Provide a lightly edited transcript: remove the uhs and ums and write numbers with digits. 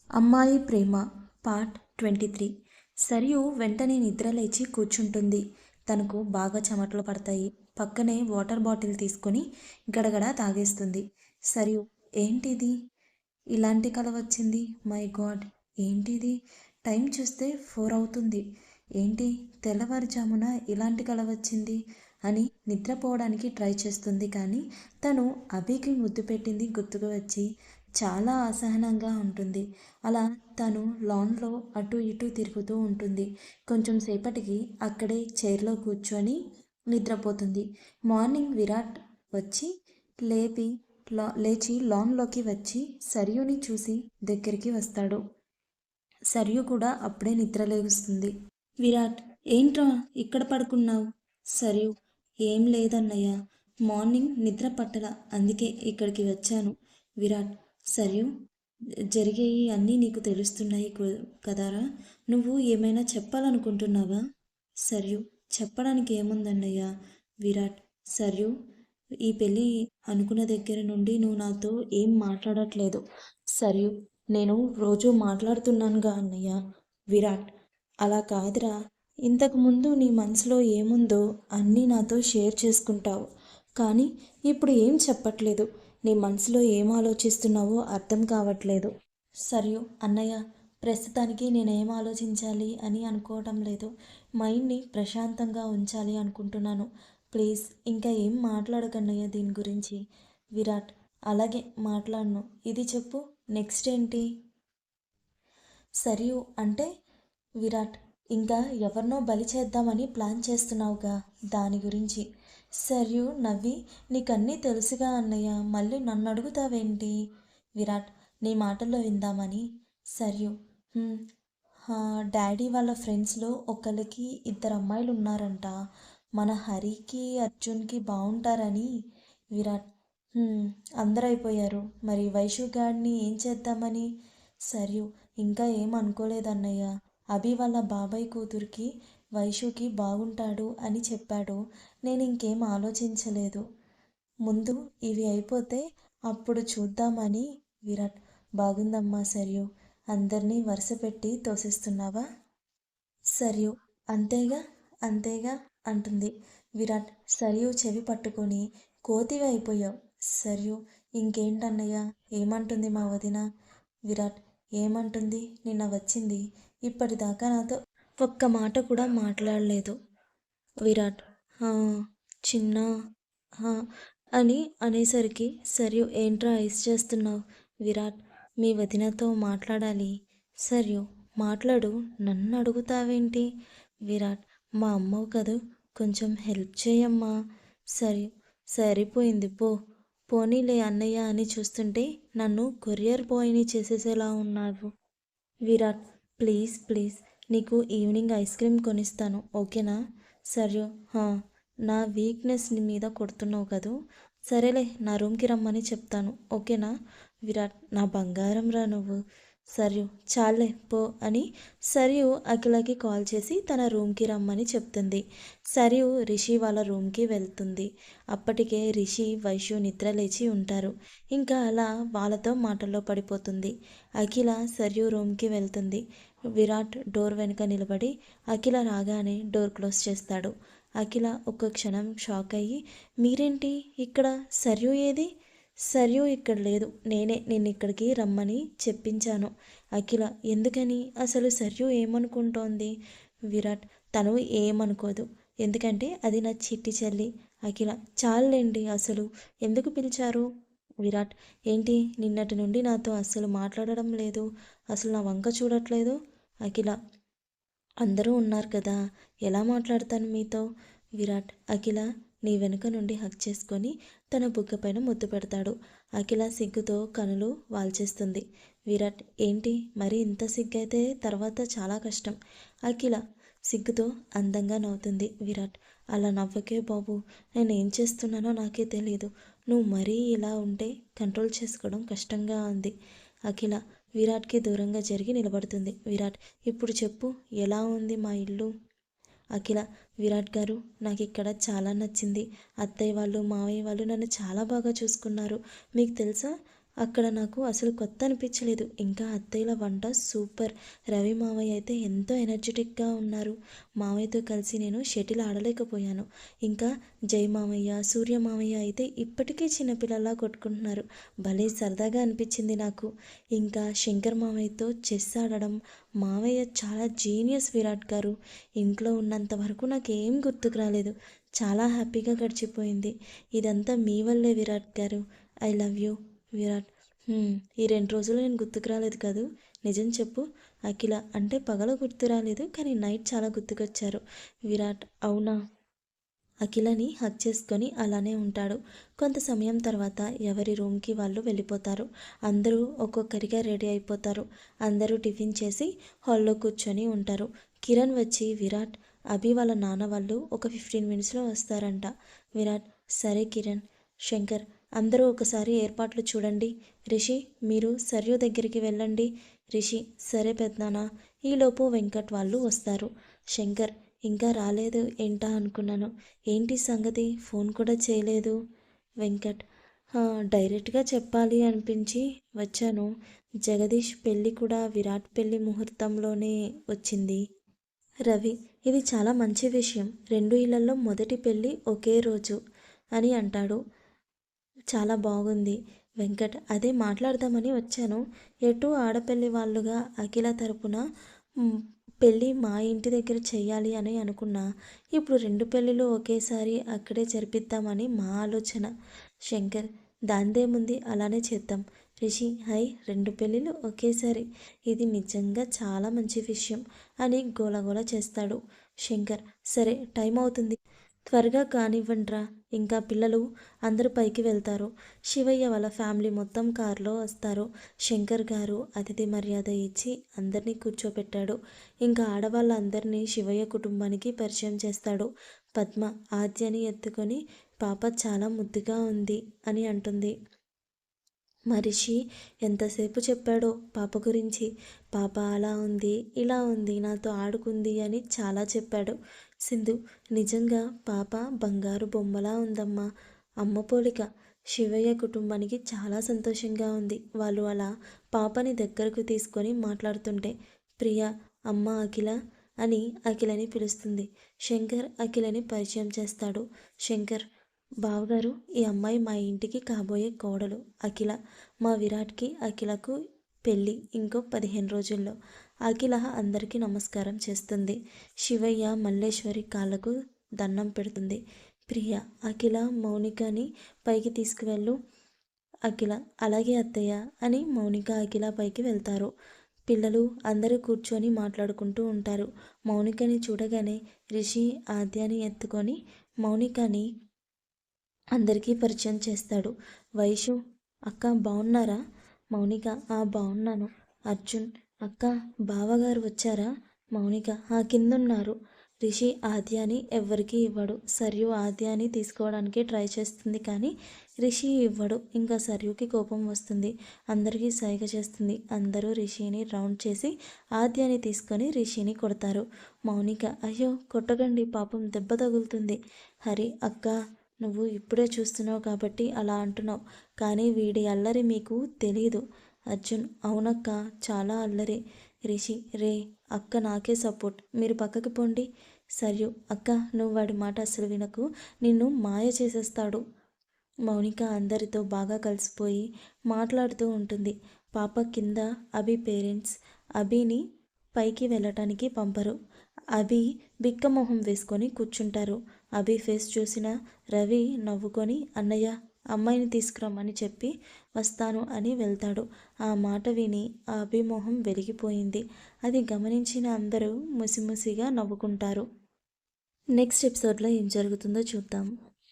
అమ్మాయి ప్రేమ పార్ట్ 23. సరియు వెంటనే నిద్రలేచి కూర్చుంటుంది. తనకు బాగా చెమటలు పడతాయి. పక్కనే వాటర్ బాటిల్ తీసుకొని గడగడ తాగేస్తుంది. సరియు, ఏంటిది? ఇలాంటి కల వచ్చింది? మై గాడ్, ఏంటిది? టైం చూస్తే 4 అవుతుంది. ఏంటి తెల్లవారుజామున ఇలాంటి కల వచ్చింది అని నిద్రపోవడానికి ట్రై చేస్తుంది. కానీ తను అభికి ముద్దు పెట్టింది గుర్తుకు వచ్చి చాలా అసహనంగా ఉంటుంది. అలా తను లాన్లో అటు ఇటు తిరుగుతూ ఉంటుంది. కొంచెం సేపటికి అక్కడే చైర్లో కూర్చొని నిద్రపోతుంది. మార్నింగ్ విరాట్ వచ్చి లేచి లాన్లోకి వచ్చి సరియుని చూసి దగ్గరికి వస్తాడు. సరియు కూడా అప్పుడే నిద్రలేస్తుంది. విరాట్, ఏంట్రా ఇక్కడ పడుకున్నావు? సరియు, ఏం లేదన్నయ్య, మార్నింగ్ నిద్ర పట్టల, అందుకే ఇక్కడికి వచ్చాను. విరాట్, సరియు, జరిగేవి అన్నీ నీకు తెలుస్తున్నాయి కదరా, నువ్వు ఏమైనా చెప్పాలనుకుంటున్నావా? సరియు, చెప్పడానికి ఏముందన్నయ్య? విరాట్, సరియు, ఈ పెళ్ళి అనుకున్న దగ్గర నుండి నువ్వు నాతో ఏం మాట్లాడట్లేదు. సరియు, నేను రోజు మాట్లాడుతున్నానుగా అన్నయ్య. విరాట్, అలా కాదురా, ఇంతకుముందు నీ మనసులో ఏముందో అన్నీ నాతో షేర్ చేసుకుంటావు, కానీ ఇప్పుడు ఏం చెప్పట్లేదు. నీ మనసులో ఏం ఆలోచిస్తున్నావో అర్థం కావట్లేదు. సరియు, అన్నయ్య, ప్రస్తుతానికి నేనేం ఆలోచించాలి అని అనుకోవటం లేదు. మైండ్ని ప్రశాంతంగా ఉంచాలి అనుకుంటున్నాను. ప్లీజ్ ఇంకా ఏం మాట్లాడకన్నయ్య దీని గురించి. విరాట్, అలాగే మాట్లాడను. ఇది చెప్పు, నెక్స్ట్ ఏంటి? సరియు, అంటే విరాట్, ఇంకా ఎవరినో బలి చేద్దామని ప్లాన్ చేస్తున్నావుగా, దాని గురించి. సరియు నవ్వి, నీకన్నీ తెలుసుగా అన్నయ్య, మళ్ళీ నన్ను అడుగుతావేంటి? విరాట్, నీ మాటల్లో విందామని. సరియు, డాడీ వాళ్ళ ఫ్రెండ్స్లో ఒకళ్ళకి 2 అమ్మాయిలు ఉన్నారంట, మన హరికి అర్జున్కి బాగుంటారని. విరాట్, అందరూ అయిపోయారు, మరి వైషు గాడిని ఏం చేద్దామని? సరియు, ఇంకా ఏం అనుకోలేదన్నయ్య, అభి వాళ్ళ బాబాయ్ కూతురికి వైషుకి బాగుంటాడు అని చెప్పాడు. నేను ఇంకేం ఆలోచించలేదు. ముందు ఇవి అయిపోతే అప్పుడు చూద్దామని. విరాట్, బాగుందమ్మా సరియు, అందరినీ వరుస పెట్టి తోసేస్తున్నావా? సరియు, అంతేగా అంతేగా అంటుంది. విరాట్, సరియు చెవి పట్టుకొని, కోతివి అయిపోయావు. సరియు, ఇంకేంటన్నయ్య, ఏమంటుంది మా వదిన? విరాట్, ఏమంటుంది, నిన్న వచ్చింది, ఇప్పటిదాకా నాతో ఒక్క మాట కూడా మాట్లాడలేదు. విరాట్, చిన్న అని అనేసరికి సరియు, ఏంట్రా ఐస్ చేస్తున్నావు? విరాట్, మీ వదినతో మాట్లాడాలి. సరియు, మాట్లాడు, నన్ను అడుగుతావేంటి? విరాట్, మా అమ్మవు కదూ, కొంచెం హెల్ప్ చేయమ్మా. సరియు, సరిపోయింది పో. పోనీలే అన్నయ్య అని చూస్తుంటే నన్ను కొరియర్ బాయ్ని చేసేసేలా ఉన్నావు. విరాట్, ప్లీజ్ ప్లీజ్, నీకు ఈవినింగ్ ఐస్ క్రీమ్ కొనిస్తాను, ఓకేనా? సరియు, నా వీక్నెస్ మీద కొడుతున్నావు కదూ, సరేలే, నా రూమ్కి రమ్మని చెప్తాను, ఓకేనా? విరాట్, నా బంగారం రా నువ్వు. సరియు, చాలే పో అని సరియు అఖిలకి కాల్ చేసి తన రూమ్కి రమ్మని చెప్తుంది. సరియు రిషి వాళ్ళ రూమ్కి వెళ్తుంది. అప్పటికే రిషి వైషు నిద్ర లేచి ఉంటారు. ఇంకా అలా వాళ్ళతో మాటల్లో పడిపోతుంది. అఖిల సరియు రూమ్కి వెళ్తుంది. విరాట్ డోర్ వెనుక నిలబడి అఖిల రాగానే డోర్ క్లోజ్ చేస్తాడు. అఖిల ఒక్క క్షణం షాక్ అయ్యి, మీరేంటి ఇక్కడ, సరియు ఏది? సరియు ఇక్కడ లేదు, నేనే నిన్ను ఇక్కడికి రమ్మని చెప్పించాను. అఖిల, ఎందుకని? అసలు సరియు ఏమనుకుంటోంది? విరాట్, తను ఏమనుకోదు, ఎందుకంటే అది నా చిట్టి చెల్లి. అఖిల, చాలండి, అసలు ఎందుకు పిలిచారు? విరాట్, ఏంటి నిన్నటి నుండి నాతో అస్సలు మాట్లాడడం లేదు, అసలు నా వంక చూడట్లేదు? అఖిల, అందరూ ఉన్నారు కదా, ఎలా మాట్లాడతాను మీతో? విరాట్, అఖిల నీ వెనుక నుండి హక్ చేసుకొని తన బుగ్గపైన ముద్దు పెడతాడు. అఖిల సిగ్గుతో కనులు వాల్చేస్తుంది. విరాట్, ఏంటి మరి ఇంత సిగ్గైతే తర్వాత చాలా కష్టం. అఖిల సిగ్గుతో అందంగా నవ్వుతుంది. విరాట్, అలా నవ్వకే బాబు, నేనేం చేస్తున్నానో నాకే తెలియదు, నువ్వు మరీ ఇలా ఉంటే కంట్రోల్ చేసుకోవడం కష్టంగా ఉంది. అఖిల విరాట్కి దూరంగా జరిగి నిలబడుతుంది. విరాట్, ఇప్పుడు చెప్పు, ఎలా ఉంది మా ఇల్లు? అఖిల, విరాట్ గారు, నాకు ఇక్కడ చాలా నచ్చింది. అత్తయ్య వాళ్ళు మావయ్య వాళ్ళు నన్ను చాలా బాగా చూసుకున్నారు. మీకు తెలుసా, అక్కడ నాకు అసలు కొత్త అనిపించలేదు. ఇంకా అత్తయ్యల వంట సూపర్. రవి మావయ్య అయితే ఎంతో ఎనర్జెటిక్గా ఉన్నారు. మావయ్యతో కలిసి నేను షటిల్ ఆడలేకపోయాను. ఇంకా జై మావయ్య, సూర్య మావయ్య అయితే ఇప్పటికీ చిన్నపిల్లల్లా కొట్టుకుంటున్నారు. భలే సరదాగా అనిపించింది నాకు. ఇంకా శంకర్ మావయ్యతో చెస్ ఆడడం. మావయ్య చాలా జీనియస్ విరాట్ గారు. ఇంట్లో ఉన్నంత వరకు నాకేం గుర్తుకు రాలేదు. చాలా హ్యాపీగా గడిచిపోయింది. ఇదంతా మీ వల్లే విరాట్ గారు. I love you Virat. ఈ 2 రోజులు నేను గుర్తుకు రాలేదు కదూ. నిజం చెప్పు. అఖిల అంటే పగల గుర్తు రాలేదు, కానీ నైట్ చాలా గుర్తుకొచ్చారు. విరాట్ అవునా. అఖిలని హగ్ చేసుకొని అలానే ఉంటాడు. కొంత సమయం తర్వాత ఎవరి రూమ్కి వాళ్ళు వెళ్ళిపోతారు. అందరూ ఒక్కొక్కరిగా రెడీ అయిపోతారు. అందరూ టిఫిన్ చేసి హాల్లో కూర్చొని ఉంటారు. కిరణ్ వచ్చి విరాట్, అభి వాళ్ళ నాన్న వాళ్ళు ఒక 15 మినిట్స్లో వస్తారంట. విరాట్ సరే కిరణ్. శంకర్ అందరూ ఒకసారి ఏర్పాట్లు చూడండి. రిషి మీరు సర్యు దగ్గరికి వెళ్ళండి. రిషి సరే పెద్దనాన్న. ఈలోపు వెంకట్ వాళ్ళు వస్తారు. శంకర్ ఇంకా రాలేదు ఏంటా అనుకున్నాను. ఏంటి సంగతి, ఫోన్ కూడా చేయలేదు. వెంకట్ డైరెక్ట్గా చెప్పాలి అనిపించి వచ్చాను. జగదీష్ పెళ్ళి కూడా విరాట్ పెళ్ళి ముహూర్తంలోనే వచ్చింది. రవి ఇది చాలా మంచి విషయం. 2 ఇళ్లలో మొదటి పెళ్ళి ఒకే రోజు అని అంటాడు. చాలా బాగుంది. వెంకట్ అదే మాట్లాడదామని వచ్చాను. ఎటు ఆడపల్లి వాళ్ళుగా అఖిల తరపున పెళ్ళి మా ఇంటి దగ్గర చెయ్యాలి అని అనుకున్నా. ఇప్పుడు 2 పెళ్ళిళ్ళు ఒకేసారి అక్కడే జరిపిద్దామని మా ఆలోచన. శంకర్ దాందేముంది, అలానే చేద్దాం. రిషి 2 పెళ్ళిళ్ళు ఒకేసారి, ఇది నిజంగా చాలా మంచి విషయం అని గోలగోల చేస్తాడు. శంకర్ సరే టైం అవుతుంది, త్వరగా కానివ్వండిరా. ఇంకా పిల్లలు అందరూ పైకి వెళ్తారు. శివయ్య వాళ్ళ ఫ్యామిలీ మొత్తం కారులో వస్తారు. శంకర్ గారు అతిథి మర్యాద ఇచ్చి అందరినీ కూర్చోపెట్టాడు. ఇంకా ఆడవాళ్ళందరినీ శివయ్య కుటుంబానికి పరిచయం చేస్తాడు. పద్మ ఆద్యని ఎత్తుకొని పాప చాలా ముద్దుగా ఉంది అని అంటుంది. మరిషి ఎంతసేపు చెప్పాడో పాప గురించి. పాప అలా ఉంది, ఇలా ఉంది, నాతో ఆడుకుంది అని చాలా చెప్పాడు. సింధు నిజంగా పాప బంగారు బొమ్మలా ఉందమ్మా, అమ్మ పోలిక. శివయ్య కుటుంబానికి చాలా సంతోషంగా ఉంది. వాళ్ళు అలా పాపని దగ్గరకు తీసుకొని మాట్లాడుతుంటే ప్రియ అమ్మ అఖిల అని అఖిలని పిలుస్తుంది. శంకర్ అఖిలని పరిచయం చేస్తాడు. శంకర్ బావగారు ఈ అమ్మాయి మా ఇంటికి కాబోయే కోడలు అఖిల. మా విరాట్కి అఖిలకు పెళ్ళి ఇంకో 15 రోజుల్లో. అఖిల అందరికీ నమస్కారం చేస్తుంది. శివయ్య మల్లేశ్వరి కాళ్ళకు దండం పెడుతుంది. ప్రియ అఖిల మౌనికని పైకి తీసుకువెళ్ళు. అఖిల అలాగే అత్తయ్య అని మౌనిక అఖిల పైకి వెళ్తారు. పిల్లలు అందరూ కూర్చొని మాట్లాడుకుంటూ ఉంటారు. మౌనికని చూడగానే రిషి ఆద్యాని ఎత్తుకొని మౌనికని అందరికీ పరిచయం చేస్తాడు. వైషు అక్క బాగున్నారా. మౌనిక బాగున్నాను. అర్జున్ అక్క బావగారు వచ్చారా. మౌనిక కిందున్నారు. రిషి ఆద్యాని ఎవ్వరికీ ఇవ్వడు. సర్యు ఆద్యాని తీసుకోవడానికి ట్రై చేస్తుంది, కానీ రిషి ఇవ్వడు. ఇంకా సర్యుకి కోపం వస్తుంది. అందరికీ సైగ చేస్తుంది. అందరూ రిషిని రౌండ్ చేసి ఆద్యాని తీసుకొని రిషిని కొడతారు. మౌనిక అయ్యో కొట్టకండి, పాపం దెబ్బ తగులుతుంది. హరి అక్క నువ్వు ఇప్పుడే చూస్తున్నావు కాబట్టి అలా అంటున్నావు, కానీ వీడి అల్లరి మీకు తెలీదు. అర్జున్ అవునక్క చాలా అల్లరి. రిషి రే అక్క నాకే సపోర్ట్, మీరు పక్కకి పోండి. సర్యు అక్క నువ్వు వాడి మాట అసలు వినకు, నిన్ను మాయ చేసేస్తాడు. మౌనిక అందరితో బాగా కలిసిపోయి మాట్లాడుతూ ఉంటుంది. పాప కింద అభి పేరెంట్స్ అభిని పైకి వెళ్ళటానికి పంపరు. అభి బిక్కమొహం వేసుకొని కూర్చుంటారు. అభి ఫేస్ చూసిన రవి నవ్వుకొని అన్నయ్య అమ్మాయిని తీసుకురమ్మని చెప్పి వస్తాను అని వెళ్తాడు. ఆ మాట విని ఆ అభి మొహం వెలిగిపోయింది. అది గమనించిన అందరూ ముసిముసిగా నవ్వుకుంటారు. నెక్స్ట్ ఎపిసోడ్లో ఏం జరుగుతుందో చూద్దాం.